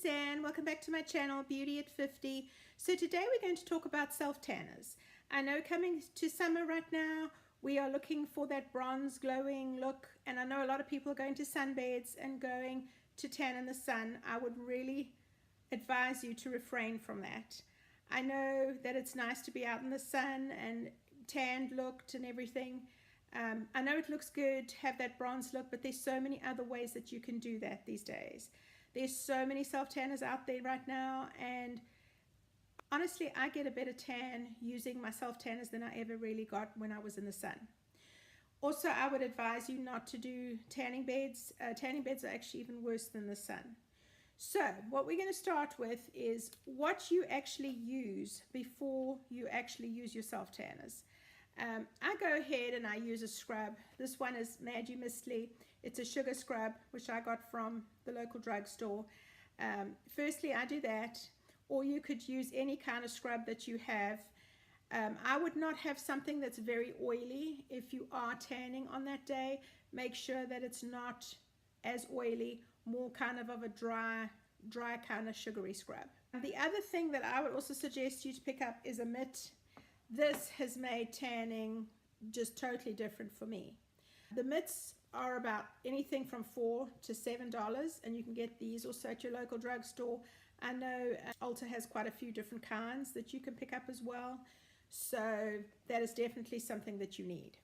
Suzanne. Welcome back to my channel, Beauty at 50. So today we're going to talk about self-tanners. I know coming to summer right now, we are looking for that bronze glowing look, and I know a lot of people are going to sunbeds and going to tan in the sun. I would really advise you to refrain from that. I know that it's nice to be out in the sun and tanned looked and everything. I know it looks good to have that bronze look, but there's so many other ways that you can do that these days. There's so many self-tanners out there right now, and honestly, I get a better tan using my self-tanners than I ever really got when I was in the sun. Also, I would advise you not to do tanning beds. Tanning beds are actually even worse than the sun. So what we're going to start with is what you actually use before you actually use your self-tanners. I go ahead and I use a scrub. This one is Maggi Mistly. It's a sugar scrub, which I got from the local drugstore. Firstly, I do that, or you could use any kind of scrub that you have. I would not have something that's very oily. If you are tanning on that day, make sure that it's not as oily, more kind of a dry kind of sugary scrub. The other thing that I would also suggest you to pick up is a mitt. This has made tanning just totally different for me. The mitts are about anything from $4 to $7, and you can get these also at your local drugstore. I know Ulta has quite a few different kinds that you can pick up as well, so that is definitely something that you need.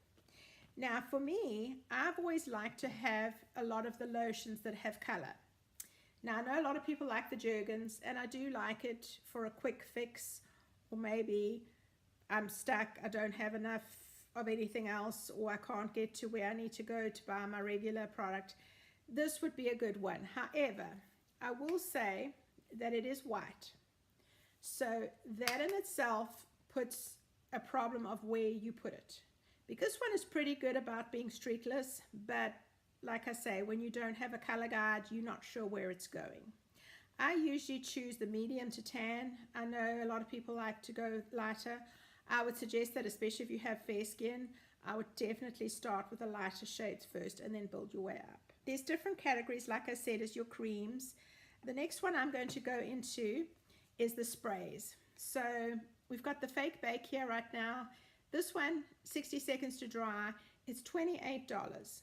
Now for me, I've always liked to have a lot of the lotions that have color. Now I know a lot of people like the Jergens, and I do like it for a quick fix, or maybe I'm stuck, I don't have enough of anything else, or I can't get to where I need to go to buy my regular product. This would be a good one. However, I will say that it is white, so that in itself puts a problem of where you put it. Because this one is pretty good about being streakless, but like I say, when you don't have a color guide, you're not sure where it's going. I usually choose the medium to tan. I know a lot of people like to go lighter. I would suggest that, especially if you have fair skin, I would definitely start with the lighter shades first and then build your way up. There's different categories, like I said, as your creams. The next one I'm going to go into is the sprays. So we've got the Fake Bake here right now. This one, 60 seconds to dry, is $28.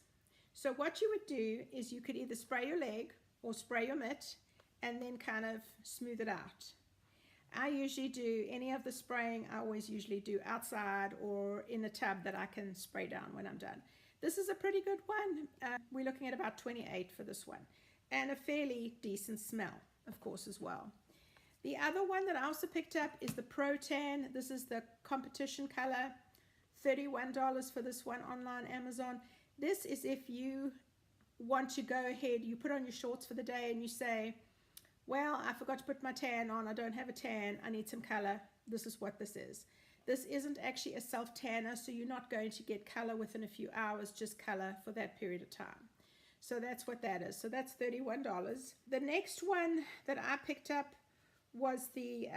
So what you would do is you could either spray your leg or spray your mitt and then kind of smooth it out. I usually do any of the spraying, I always usually do outside or in a tub that I can spray down when I'm done. This is a pretty good one. We're looking at about $28 for this one, and a fairly decent smell, of course, as well. The other one that I also picked up is the Pro Tan. This is the competition color, $31 for this one online Amazon. This is if you want to go ahead, you put on your shorts for the day and you say, well, I forgot to put my tan on, I don't have a tan, I need some color. This is what this is. This isn't actually a self-tanner, so you're not going to get color within a few hours, just color for that period of time. So that's what that is. So that's $31. The next one that I picked up was the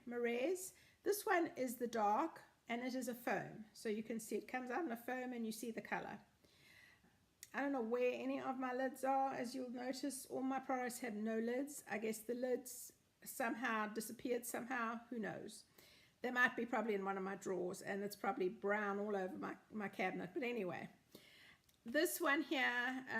Moriz. This one is the dark, and it is a foam. So you can see it comes out in a foam and you see the color. I don't know where any of my lids are. As you'll notice, all my products have no lids. I guess the lids somehow disappeared somehow. Who knows? They might be probably in one of my drawers, and it's probably brown all over my cabinet. But anyway, this one here,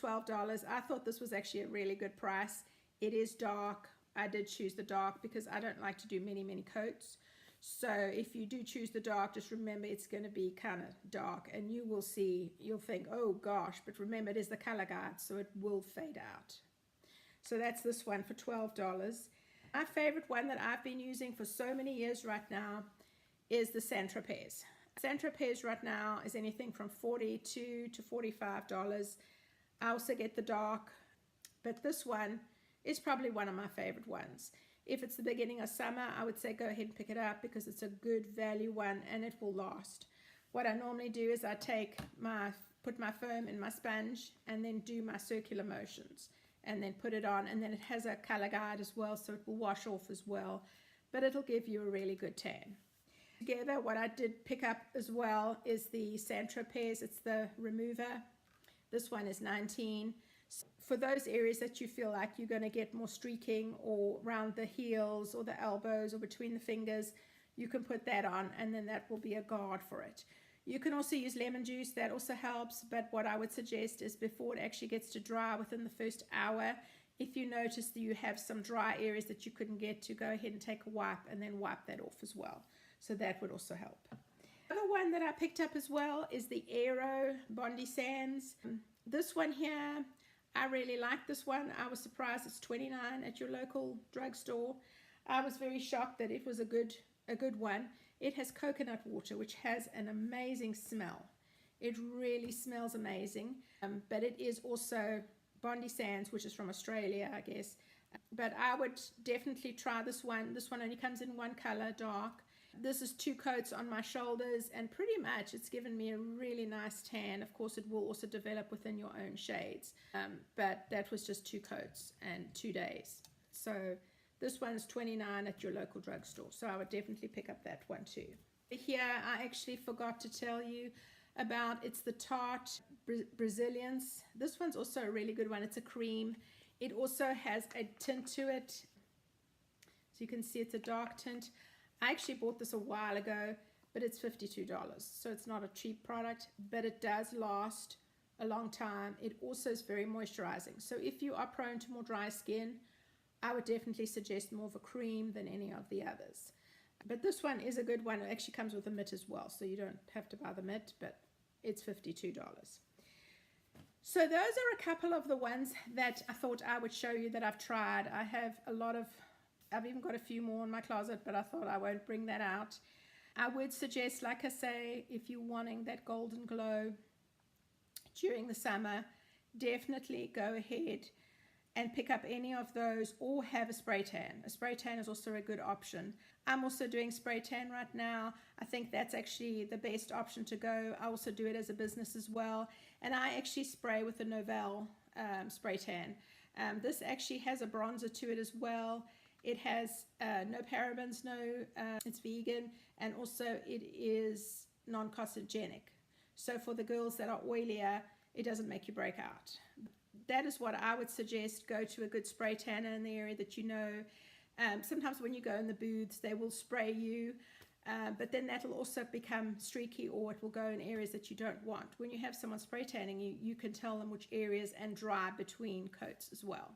$12. I thought this was actually a really good price. It is dark. I did choose the dark because I don't like to do many coats. So if you do choose the dark, just remember it's going to be kind of dark, and you will see, you'll think, oh gosh, but remember it is the color guide, so it will fade out. So that's this one for $12. My favorite one that I've been using for so many years right now is the Sttropez. Sttropez right now is anything from $42 to $45. I also get the dark, but this one is probably one of my favorite ones. If it's the beginning of summer, I would say go ahead and pick it up because it's a good value one and it will last. What I normally do is I put my foam in my sponge and then do my circular motions and then put it on, and then it has a color guide as well, so it will wash off as well, but it'll give you a really good tan. Together, what I did pick up as well is the Tropez. It's the remover. This one is $19. For those areas that you feel like you're going to get more streaking, or around the heels or the elbows or between the fingers, you can put that on, and then that will be a guard for it. You can also use lemon juice, that also helps, but what I would suggest is before it actually gets to dry, within the first hour, if you notice that you have some dry areas that you couldn't get to, go ahead and take a wipe and then wipe that off as well. So that would also help. The other one that I picked up as well is the Aero Bondi Sands. This one here, I really like this one. I was surprised it's $29 at your local drugstore. I was very shocked that it was a good one. It has coconut water, which has an amazing smell. It really smells amazing, but it is also Bondi Sands, which is from Australia, I guess. But I would definitely try this one. This one only comes in one color, dark. This is 2 coats on my shoulders, and pretty much it's given me a really nice tan. Of course, it will also develop within your own shades, but that was just 2 coats and 2 days. So this one's $29 at your local drugstore, so I would definitely pick up that one too. Here, I actually forgot to tell you about, it's the Tarte Brazillance. This one's also a really good one. It's a cream. It also has a tint to it, so you can see it's a dark tint. I actually bought this a while ago, but it's $52, so it's not a cheap product, but it does last a long time. It also is very moisturizing, so if you are prone to more dry skin, I would definitely suggest more of a cream than any of the others. But this one is a good one. It actually comes with a mitt as well, so you don't have to buy the mitt, but it's $52. So those are a couple of the ones that I thought I would show you that I've tried. I have a lot of, I've even got a few more in my closet, but I thought I won't bring that out. I would suggest, like I say, if you're wanting that golden glow during the summer, definitely go ahead and pick up any of those, or have a spray tan. A spray tan is also a good option. I'm also doing spray tan right now. I think that's actually the best option to go. I also do it as a business as well, and I actually spray with the Norvelle spray tan. This actually has a bronzer to it as well. It has no parabens, it's vegan, and also it is non-carcinogenic. So for the girls that are oilier, it doesn't make you break out. That is what I would suggest. Go to a good spray tanner in the area that you know. Sometimes when you go in the booths, they will spray you, but then that'll also become streaky, or it will go in areas that you don't want. When you have someone spray tanning you, you can tell them which areas, and dry between coats as well.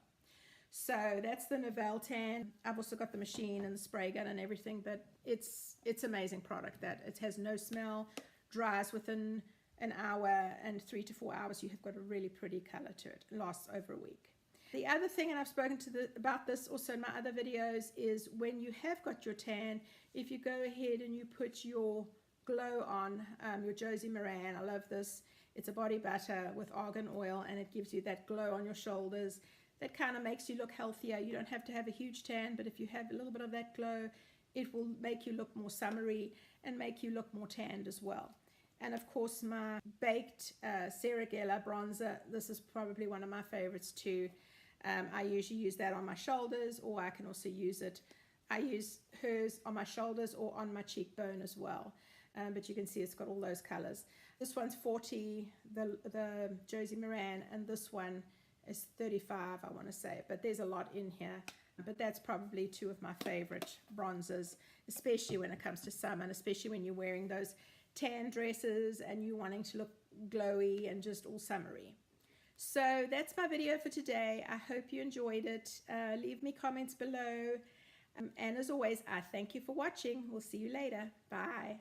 So that's the Norvelle tan. I've also got the machine and the spray gun and everything, but it's amazing product. That it has no smell, dries within an hour, and 3 to 4 hours you have got a really pretty color to it. It lasts over a week. The other thing, and I've spoken about this also in my other videos, is when you have got your tan, if you go ahead and you put your glow on, your Josie Maran, I love this. It's a body butter with argan oil, and it gives you that glow on your shoulders. That kind of makes you look healthier. You don't have to have a huge tan, but if you have a little bit of that glow, it will make you look more summery and make you look more tanned as well. And of course, my baked Ceragella bronzer, this is probably one of my favorites too. I usually use that on my shoulders, or I can also use it, I use hers on my shoulders or on my cheekbone as well. But you can see it's got all those colors. This one's $40, the Josie Maran, and this one is $35, I want to say, but there's a lot in here. But that's probably 2 of my favorite bronzers, especially when it comes to summer, and especially when you're wearing those tan dresses and you wanting to look glowy and just all summery. So that's my video for today. I hope you enjoyed it. Leave me comments below, and as always, I thank you for watching. We'll see you later. Bye.